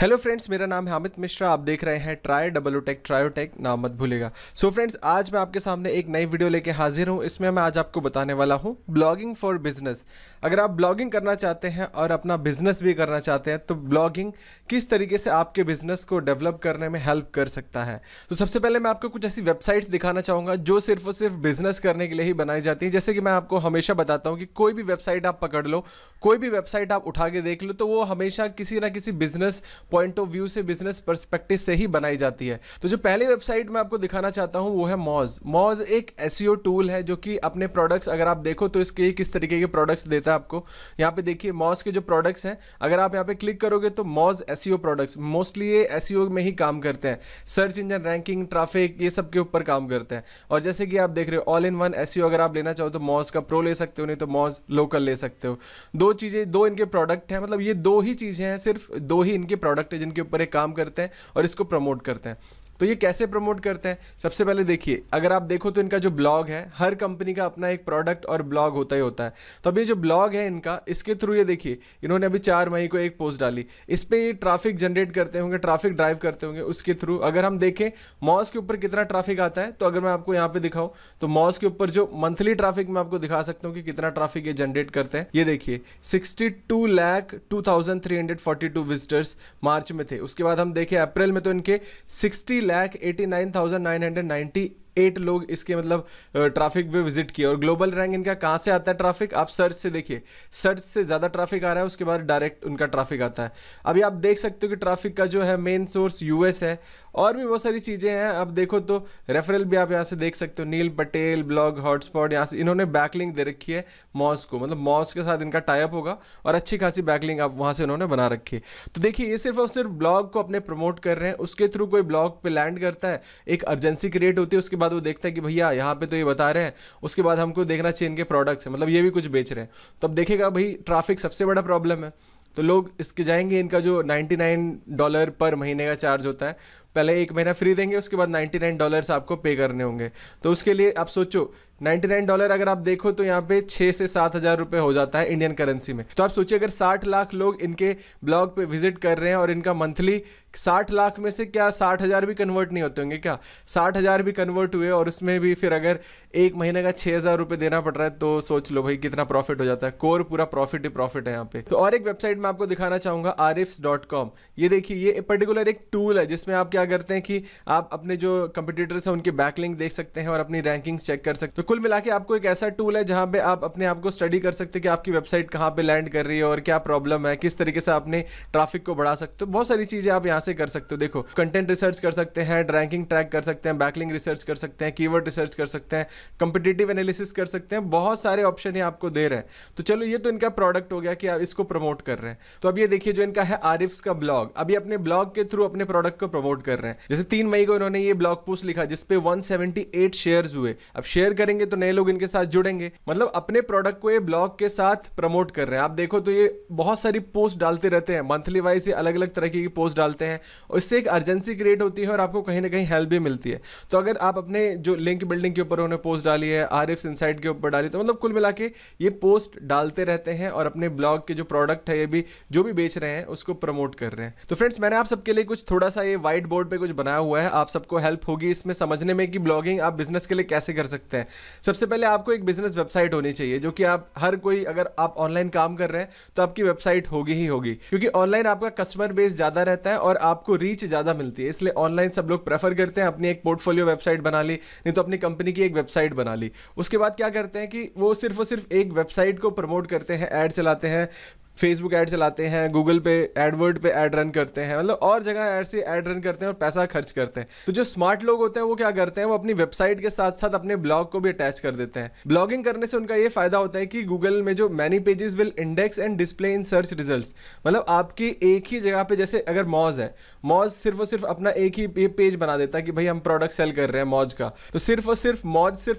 Hello friends, मेरा नाम है अमित मिश्रा। आप देख रहे हैं ट्रायोटेक, नाम मत भूलेगा। सो फ्रेंड्स, आज मैं आपके सामने एक नई वीडियो लेके हाजिर हूँ। इसमें मैं आज आपको बताने वाला हूँ ब्लॉगिंग फॉर बिजनेस। अगर आप ब्लॉगिंग करना चाहते हैं और अपना बिजनेस भी करना चाहते हैं तो ब्लॉगिंग किस तरीके से आपके बिजनेस को डेवलप करने में हेल्प कर सकता है। तो सबसे पहले मैं आपको कुछ ऐसी वेबसाइट्स दिखाना चाहूँगा जो सिर्फ और सिर्फ बिजनेस करने के लिए ही बनाई जाती है। जैसे कि मैं आपको हमेशा बताता हूँ कि कोई भी वेबसाइट आप पकड़ लो, कोई भी वेबसाइट आप उठा के देख लो, तो वो हमेशा किसी ना किसी बिजनेस पॉइंट ऑफ व्यू से, बिजनेस पर्सपेक्टिव से ही बनाई जाती है। तो जो पहली वेबसाइट मैं आपको दिखाना चाहता हूं वो है मॉज। मॉज एक एसईओ टूल है जो कि अपने प्रोडक्ट्स, अगर आप देखो तो इसके किस तरीके के प्रोडक्ट्स देता है आपको। यहाँ पे देखिए मॉज के जो प्रोडक्ट्स हैं, अगर आप यहाँ पे क्लिक करोगे तो मॉज एसईओ प्रोडक्ट्स, मोस्टली ये एसईओ में ही काम करते हैं। सर्च इंजन रैंकिंग, ट्रैफिक, ये सब के ऊपर काम करते हैं। और जैसे कि आप देख रहे हो, ऑल इन वन एसईओ अगर आप लेना चाहो तो मॉज का प्रो ले सकते हो, नहीं तो मॉज लोकल ले सकते हो। दो चीज़ें, दो इनके प्रोडक्ट हैं, मतलब ये दो ही चीज़ें हैं, सिर्फ दो ही इनके प्रोडक्ट है जिनके ऊपर काम करते हैं और इसको प्रमोट करते हैं। तो ये कैसे प्रमोट करते हैं, सबसे पहले देखिए, अगर आप देखो तो इनका जो ब्लॉग है, हर कंपनी का अपना एक प्रोडक्ट और ब्लॉग होता ही होता है। तो अब ये जो ब्लॉग है इनका, इसके थ्रू ये देखिए इन्होंने अभी 4 मई को एक पोस्ट डाली। इस पे ये ट्रैफिक जनरेट करते होंगे, ट्रैफिक ड्राइव करते होंगे उसके थ्रू। अगर हम देखें मॉज के ऊपर कितना ट्रैफिक आता है, तो अगर मैं आपको यहाँ पे दिखाऊं तो मॉज के ऊपर जो मंथली ट्रैफिक मैं आपको दिखा सकता हूँ कि कितना ट्रैफिक ये जनरेट करते हैं। ये देखिए 62,02,342 विजिटर्स मार्च में थे। उसके बाद हम देखें अप्रैल में तो इनके 60,89,998 लोग इसके मतलब ट्रैफिक पे विजिट किया। और ग्लोबल रैंक इनका कहाँ से आता है ट्रैफिक, आप सर्च से देखिए, सर्च से ज़्यादा ट्रैफिक आ रहा है, उसके बाद डायरेक्ट उनका ट्रैफिक आता है। अभी आप देख सकते हो कि ट्रैफिक का जो है मेन सोर्स यूएस है, और भी बहुत सारी चीज़ें हैं। अब देखो तो रेफरल भी आप यहाँ से देख सकते हो, नील पटेल ब्लॉग हॉटस्पॉट, यहाँ से इन्होंने बैकलिंक दे रखी है मॉज को, मतलब मॉज के साथ इनका टाइप होगा और अच्छी खासी बैकलिंक आप वहाँ से उन्होंने बना रखी है। तो देखिए ये सिर्फ और सिर्फ ब्लॉग को अपने प्रमोट कर रहे हैं। उसके थ्रू कोई ब्लॉग पे लैंड करता है, एक अर्जेंसी क्रिएट होती है, उसके बाद वो देखता है कि भैया यहाँ पे तो ये बता रहे हैं, उसके बाद हमको देखना चाहिए इनके प्रोडक्ट्स हैं, मतलब ये भी कुछ बेच रहे हैं। तो अब देखेगा भाई ट्रैफिक सबसे बड़ा प्रॉब्लम है, तो लोग इसके जाएंगे। इनका जो $99 पर महीने का चार्ज होता है, पहले 1 महीना फ्री देंगे, उसके बाद $99 आपको पे करने होंगे। तो उसके लिए आप सोचो $99 अगर आप देखो तो यहाँ पे 6 से 7 हज़ार रुपये हो जाता है इंडियन करेंसी में। तो आप सोचिए अगर 60 लाख लोग इनके ब्लॉग पे विजिट कर रहे हैं और इनका मंथली 60 लाख में से क्या 60 हज़ार भी कन्वर्ट नहीं होते होंगे क्या, 60 हज़ार भी कन्वर्ट हुए, और उसमें भी फिर अगर 1 महीने का 6 हज़ार रुपये देना पड़ रहा है, तो सोच लो भाई कितना प्रॉफिट हो जाता है। कोर पूरा प्रॉफिट ही प्रॉफिट है यहाँ पे। तो और एक वेबसाइट मैं आपको दिखाना चाहूँगा, arifs.com। ये देखिए ये पर्टिकुलर एक टूल है जिसमें आप क्या करते हैं कि आप अपने जो कंपटीटर्स हैं उनके बैकलिंक देख सकते हैं और अपनी रैंकिंग चेक कर सकते हैं। तो कुल मिला के आपको एक ऐसा टूल है जहां पे आप अपने आप को स्टडी कर सकते हैं कि आपकी वेबसाइट कहां पे लैंड कर रही है और क्या प्रॉब्लम है, किस तरीके से आपने ट्रैफिक को बढ़ा सकते हो। बहुत सारी चीजें आप यहां से कर सकते हो। देखो कंटेंट रिसर्च कर सकते हैं, रैंकिंग ट्रैक कर सकते हैं, बैकलिंक रिसर्च कर सकते हैं, कीवर्ड रिसर्च कर सकते हैं, कंपिटिटिव एनालिसिस कर सकते हैं। बहुत सारे ऑप्शन ये आपको दे रहे हैं। तो चलो ये तो इनका प्रोडक्ट हो गया कि आप इसको प्रमोट कर रहे हैं। तो अब ये देखिए जो इनका है आरिफ्स का ब्लॉग, अभी अपने ब्लॉग के थ्रू अपने प्रोडक्ट को प्रमोट कर रहे हैं। जैसे 3 मई को इन्होंने ये ब्लॉग पोस्ट लिखा जिसपे 178 शेयर्स हुए। अब शेयर करेंगे तो नए लोग इनके साथ जुड़ेंगे, मतलब अपने प्रोडक्ट को ये ब्लॉग के साथ प्रमोट कर रहे हैं। आप देखो तो ये बहुत सारी पोस्ट डालते रहते हैं, मंथली वाइज ये अलग अलग तरह की पोस्ट डालते हैं, और इससे एक अर्जेंसी क्रिएट होती है और आपको कहीं ना कहीं हेल्प भी मिलती है। तो अगर आप अपने जो लिंक बिल्डिंग के ऊपर उन्होंने पोस्ट डाली है, आरिफ्स इनसाइट के ऊपर डाली, तो मतलब कुल मिला के ये पोस्ट डालते रहते हैं और अपने ब्लॉग के जो प्रोडक्ट है, ये भी जो भी बेच रहे हैं उसको प्रमोट कर रहे हैं। तो फ्रेंड्स, मैंने आप सबके लिए कुछ थोड़ा सा ये व्हाइट बोर्ड पे कुछ बनाया हुआ है, आप सबको हेल्प होगी इसमें समझने में कि ब्लॉगिंग आप बिजनेस के लिए कैसे कर सकते हैं। सबसे पहले आपको एक बिजनेस वेबसाइट होनी चाहिए, जो कि आप हर कोई, अगर आप ऑनलाइन काम कर रहे हैं तो आपकी वेबसाइट होगी ही होगी, क्योंकि ऑनलाइन आपका कस्टमर बेस ज्यादा रहता है और आपको रीच ज्यादा मिलती है। इसलिए ऑनलाइन सब लोग प्रेफर करते हैं, अपनी एक पोर्टफोलियो वेबसाइट बना ली, नहीं तो अपनी कंपनी की एक वेबसाइट बना ली। उसके बाद क्या करते हैं कि वो सिर्फ और सिर्फ एक वेबसाइट को प्रमोट करते हैं, ऐड चलाते हैं, फेसबुक ऐड चलाते हैं, गूगल पे एडवर्ड पे ऐड रन करते हैं, मतलब और जगह ऐड से ऐड रन करते हैं और पैसा खर्च करते हैं। तो जो स्मार्ट लोग होते हैं वो क्या करते हैं, वो अपनी वेबसाइट के साथ साथ अपने ब्लॉग को भी अटैच कर देते हैं। ब्लॉगिंग करने से उनका ये फायदा होता है कि गूगल में जो many pages will index and display in search results, मतलब आपकी एक ही जगह पे, जैसे अगर मॉज है, मॉज सिर्फ और सिर्फ अपना एक ही पेज बना देता है कि भाई हम प्रोडक्ट सेल कर रहे हैं मॉज का, तो सिर्फ और सिर्फ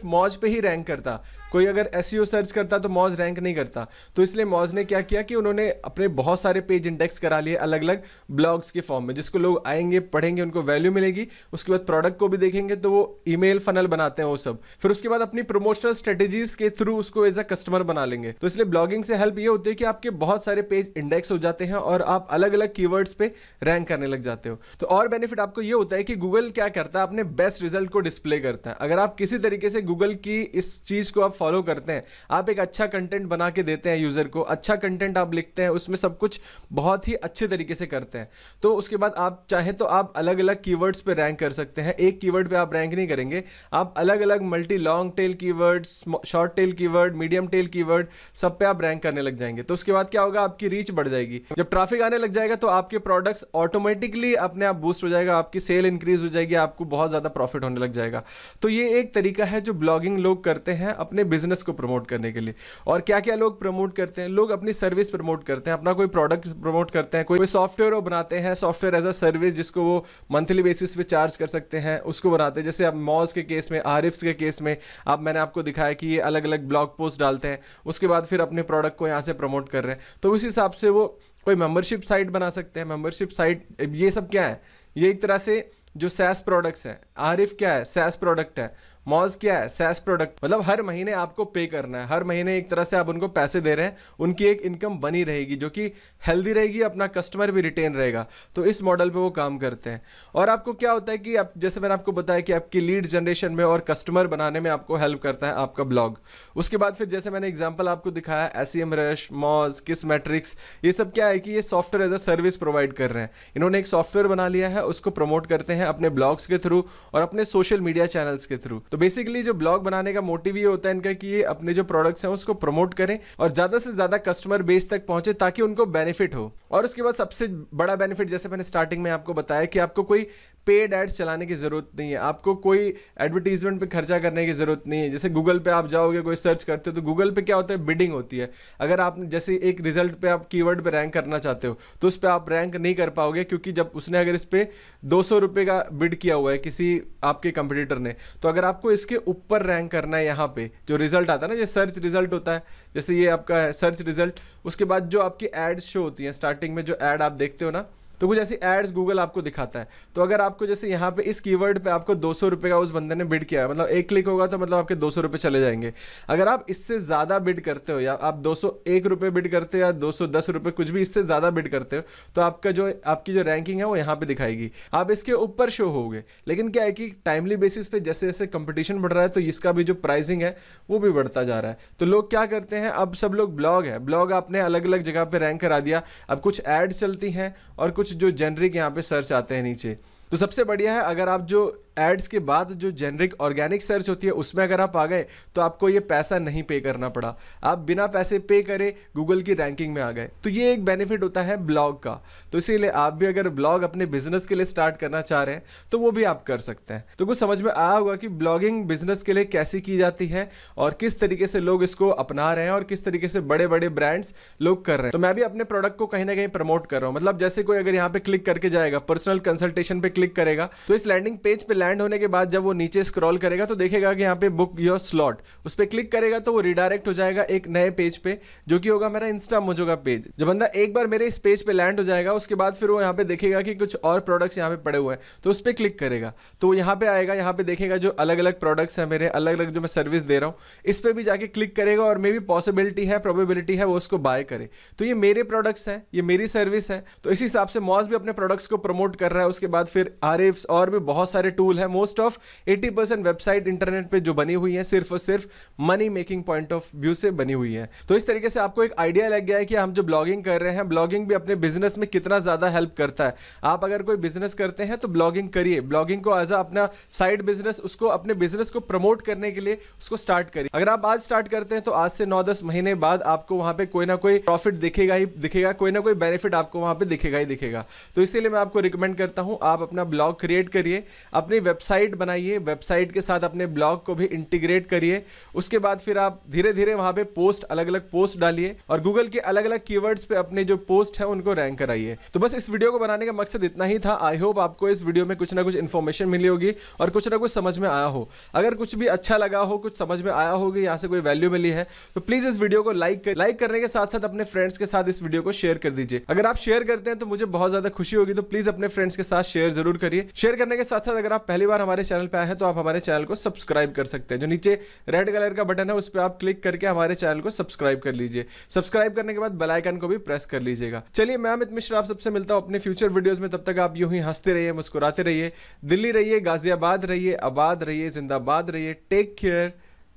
मॉज पे ही रैंक करता। कोई अगर एसईओ सर्च करता तो मॉज रैंक नहीं करता। तो इसलिए मॉज ने क्या किया कि उन्होंने अपने बहुत सारे पेज इंडेक्स करा लिए अलग अलग ब्लॉग्स के फॉर्म में, जिसको लोग आएंगे, पढ़ेंगे, उनको वैल्यू मिलेगी, उसके बाद प्रोडक्ट को भी देखेंगे, तो वो ईमेल फनल बनाते हैं वो सब, फिर उसके बाद अपनी प्रमोशनल स्ट्रेटेजीज के थ्रू उसको एज अ कस्टमर बना लेंगे। तो इसलिए ब्लॉगिंग से हेल्प ये होती है कि आपके बहुत सारे पेज इंडेक्स हो जाते हैं और आप अलग अलग कीवर्ड्स पे रैंक करने लग जाते हो। तो और बेनिफिट आपको ये होता है कि गूगल क्या करता है, अपने बेस्ट रिजल्ट को डिस्प्ले करता है। अगर आप किसी तरीके से गूगल की इस चीज को आप फॉलो करते हैं, आप एक अच्छा कंटेंट बना के देते हैं यूजर को, अच्छा कंटेंट आप लिखते हैं, उसमें सब कुछ बहुत ही अच्छे तरीके से करते हैं, तो उसके बाद आप चाहे तो आप अलग अलग कीवर्ड्स पे रैंक कर सकते हैं। एक कीवर्ड पे आप रैंक नहीं करेंगे, आप अलग अलग multi long tail keywords, short tail keyword, medium tail keyword, सब पे आप रैंक करने लग जाएंगे। तो उसके बाद क्या होगा, आपकी रीच बढ़ जाएगी। जब ट्रैफिक आने लग जाएगा तो आपके प्रोडक्ट्स ऑटोमेटिकली अपने आप बूस्ट हो जाएगा, आपकी सेल इंक्रीज हो जाएगी, आपको बहुत ज्यादा प्रॉफिट होने लग जाएगा। तो ये एक तरीका है जो ब्लॉगिंग लोग करते हैं अपने बिजनेस को प्रमोट करने के लिए। और क्या क्या लोग प्रमोट करते हैं, लोग अपनी सर्विस प्रमोट करते हैं, अपना कोई प्रोडक्ट प्रमोट करते हैं, कोई सॉफ्टवेयर वो बनाते हैं, सॉफ्टवेयर एज अ सर्विस जिसको वो मंथली बेसिस पे चार्ज कर सकते हैं, उसको बनाते हैं। जैसे आप मॉज के केस में, आरिफ्स के केस में मैंने आपको दिखाया कि ये अलग अलग ब्लॉग पोस्ट डालते हैं, उसके बाद फिर अपने प्रोडक्ट को यहाँ से प्रमोट कर रहे हैं। तो उस हिसाब से वो कोई मेंबरशिप साइट बना सकते हैं। मेंबरशिप साइट, ये सब क्या है, ये एक तरह से जो सैस प्रोडक्ट्स हैं। आरिफ क्या है, सैस प्रोडक्ट है। मॉज क्या है, सैस प्रोडक्ट। मतलब हर महीने आपको पे करना है, हर महीने एक तरह से आप उनको पैसे दे रहे हैं, उनकी एक इनकम बनी रहेगी जो कि हेल्दी रहेगी, अपना कस्टमर भी रिटेन रहेगा। तो इस मॉडल पे वो काम करते हैं। और आपको क्या होता है कि आप, जैसे मैंने आपको बताया कि आपकी लीड जनरेशन में और कस्टमर बनाने में आपको हेल्प करता है आपका ब्लॉग। उसके बाद फिर जैसे मैंने एग्जाम्पल आपको दिखाया, SEMrush, मॉज, किसमेट्रिक्स, ये सब क्या है कि ये software as a service provide कर रहे हैं। इन्होंने एक सॉफ्टवेयर बना लिया है, उसको प्रमोट करते हैं अपने ब्लॉग्स के थ्रू और अपने सोशल मीडिया चैनल्स के थ्रू। तो बेसिकली जो ब्लॉग बनाने का मोटिव ये होता है इनका कि ये अपने जो प्रोडक्ट्स हैं उसको प्रमोट करें और ज्यादा से ज्यादा कस्टमर बेस तक पहुंचे ताकि उनको बेनिफिट हो। और उसके बाद सबसे बड़ा बेनिफिट, जैसे मैंने स्टार्टिंग में आपको बताया कि आपको कोई पेड एड्स चलाने की जरूरत नहीं है, आपको कोई एडवर्टीजमेंट पे खर्चा करने की जरूरत नहीं है। जैसे गूगल पे आप जाओगे, कोई सर्च करते हो तो गूगल पे क्या होता है, बिडिंग होती है। अगर आप जैसे एक रिजल्ट पे आप कीवर्ड पे रैंक करना चाहते हो तो उस पर आप रैंक नहीं कर पाओगे, क्योंकि जब उसने अगर इस पे 200 रुपये का बिड किया हुआ है किसी आपके कंपटीटर ने, तो अगर आपको इसके ऊपर रैंक करना है, यहाँ पे जो रिजल्ट आता है ना, ये सर्च रिजल्ट होता है, जैसे ये आपका है सर्च रिजल्ट, उसके बाद जो आपकी एड्स शो होती हैं, स्टार्टिंग में जो एड आप देखते हो ना, तो कुछ ऐसी एड्स गूगल आपको दिखाता है। तो अगर आपको जैसे यहाँ पे इस कीवर्ड पे आपको 200 रुपये का उस बंदे ने बिड किया है, मतलब एक क्लिक होगा तो मतलब आपके 200 रुपये चले जाएंगे। अगर आप इससे ज़्यादा बिड करते हो, या आप 201 रुपये बिड करते हो, या 210 रुपये, कुछ भी इससे ज़्यादा बिड करते हो, तो आपकी जो रैंकिंग है वो यहाँ पे दिखाएगी, आप इसके ऊपर शो होगे। लेकिन क्या है कि टाइमली बेसिस पे जैसे जैसे कंपटीशन बढ़ रहा है तो इसका भी जो प्राइसिंग है वो भी बढ़ता जा रहा है। तो लोग क्या करते हैं, अब सब लोग ब्लॉग आपने अलग अलग जगह पे रैंक करा दिया, अब कुछ एड्स चलती हैं और कुछ जो जेनरिक यहाँ पे सर्च आते हैं नीचे। तो सबसे बढ़िया है अगर आप जो एड्स के बाद जो जेनरिक ऑर्गेनिक सर्च होती है उसमें अगर आप आ गए तो आपको ये पैसा नहीं पे करना पड़ा, आप बिना पैसे पे करे गूगल की रैंकिंग में आ गए। तो ये एक बेनिफिट होता है ब्लॉग का। तो इसीलिए आप भी अगर ब्लॉग अपने बिजनेस के लिए स्टार्ट करना चाह रहे हैं तो वो भी आप कर सकते हैं। तो कुछ समझ में आया होगा कि ब्लॉगिंग बिजनेस के लिए कैसी की जाती है और किस तरीके से लोग इसको अपना रहे हैं और किस तरीके से बड़े बड़े ब्रांड्स लोग कर रहे हैं। तो मैं भी अपने प्रोडक्ट को कहीं ना कहीं प्रमोट कर रहा हूँ। मतलब जैसे कोई अगर यहाँ पे क्लिक करके जाएगा, पर्सनल कंसल्टेशन पे क्लिक करेगा, तो इस लैंडिंग पेज पे लैंड होने के बाद जब वो नीचे स्क्रॉल करेगा तो देखेगा कि यहाँ पे बुक योर स्लॉट, उस पर क्लिक करेगा तो वो रिडायरेक्ट हो जाएगा एक नए पेज पे जो कि होगा मेरा इंस्टा मोजो का पेज। जब बंदा एक बार मेरे इस पेज पे लैंड हो जाएगा उसके बाद फिर वो यहाँ पे देखेगा कि कुछ और प्रोडक्ट्स यहाँ पे पड़े हुए हैं, तो उस पर क्लिक करेगा तो वो यहाँ पे आएगा, यहाँ पे देखेगा जो अलग अलग प्रोडक्ट्स हैं मेरे, अलग अलग जो मैं सर्विस दे रहा हूँ, इस पर भी जाके क्लिक करेगा और मे भी पॉसिबिलिटी है, प्रोबेबिलिटी है वो उसको बाय करे। तो ये मेरे प्रोडक्ट्स हैं, ये मेरी सर्विस है। तो इसी हिसाब से मॉज भी अपने प्रोडक्ट्स को प्रमोट कर रहा है। उसके बाद फिर आरिफ्स और भी बहुत सारे टूल है। मोस्ट ऑफ 80% वेबसाइट इंटरनेट पे जो बनी हुई है सिर्फ और सिर्फ money making point of view से बनी हुई है। तो इस तरीके से आपको एक आइडिया लग गया है कि हम जो ब्लॉगिंग कर रहे हैं, ब्लॉगिंग भी अपने बिजनेस में कितना ज्यादा हेल्प करता है। आप अगर कोई बिजनेस करते हैं तो ब्लॉगिंग करिए, ब्लॉगिंग को एज अपना साइड बिजनेस, उसको अपने बिजनेस को प्रमोट करने के लिए उसको स्टार्ट करिए। अगर आप आज स्टार्ट करते हैं तो आज से 9-10 महीने बाद आपको वहां पे कोई ना कोई प्रॉफिट दिखेगा ही दिखेगा, कोई ना कोई बेनिफिट आपको वहां पे दिखेगा ही दिखेगा। तो इसीलिए मैं आपको रिकमेंड करता हूं आप अपने अपना ब्लॉग क्रिएट करिए, अपनी वेबसाइट बनाइए, वेबसाइट के साथ अपने ब्लॉग को भी इंटीग्रेट करिए। उसके बाद फिर आप धीरे धीरे वहाँ पे पोस्ट, अलग अलग पोस्ट डालिए और गूगल के अलग अलग कीवर्ड्स पे अपने जो पोस्ट है उनको रैंक कराइए। तो बस इस वीडियो को बनाने का मकसद इतना ही था। आई होप आपको इस वीडियो में कुछ ना कुछ इन्फॉर्मेशन मिली होगी और कुछ ना कुछ समझ में आया हो। अगर कुछ भी अच्छा लगा हो, कुछ समझ में आया होगी, यहाँ से कोई वैल्यू मिली है, तो प्लीज इस वीडियो को लाइक करने के साथ साथ अपने फ्रेंड्स के साथ इस वीडियो को शेयर कर दीजिए। अगर आप शेयर करते हैं तो मुझे बहुत ज्यादा खुशी होगी, तो प्लीज अपने फ्रेंड्स के साथ शेयर जरूर करिए। शेयर करने के साथ साथ अगर आप पहली बार हमारे चैनल पे आए हैं तो आप हमारे चैनल को सब्सक्राइब कर सकते हैं। जो नीचे रेड कलर का बटन है उस पर आप क्लिक करके हमारे चैनल को सब्सक्राइब कर लीजिए। सब्सक्राइब करने के बाद बेल आइकन को भी प्रेस कर लीजिएगा। चलिए, मैं अमित मिश्रा आप सबसे मिलता हूं अपने फ्यूचर वीडियोस में। तब तक आप यूं ही हंसते रहिए, मुस्कुराते रहिए, दिल्ली रहिए, गाजियाबाद रहिए, आबाद रहिए, जिंदाबाद रहिए। Take care,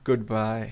good bye.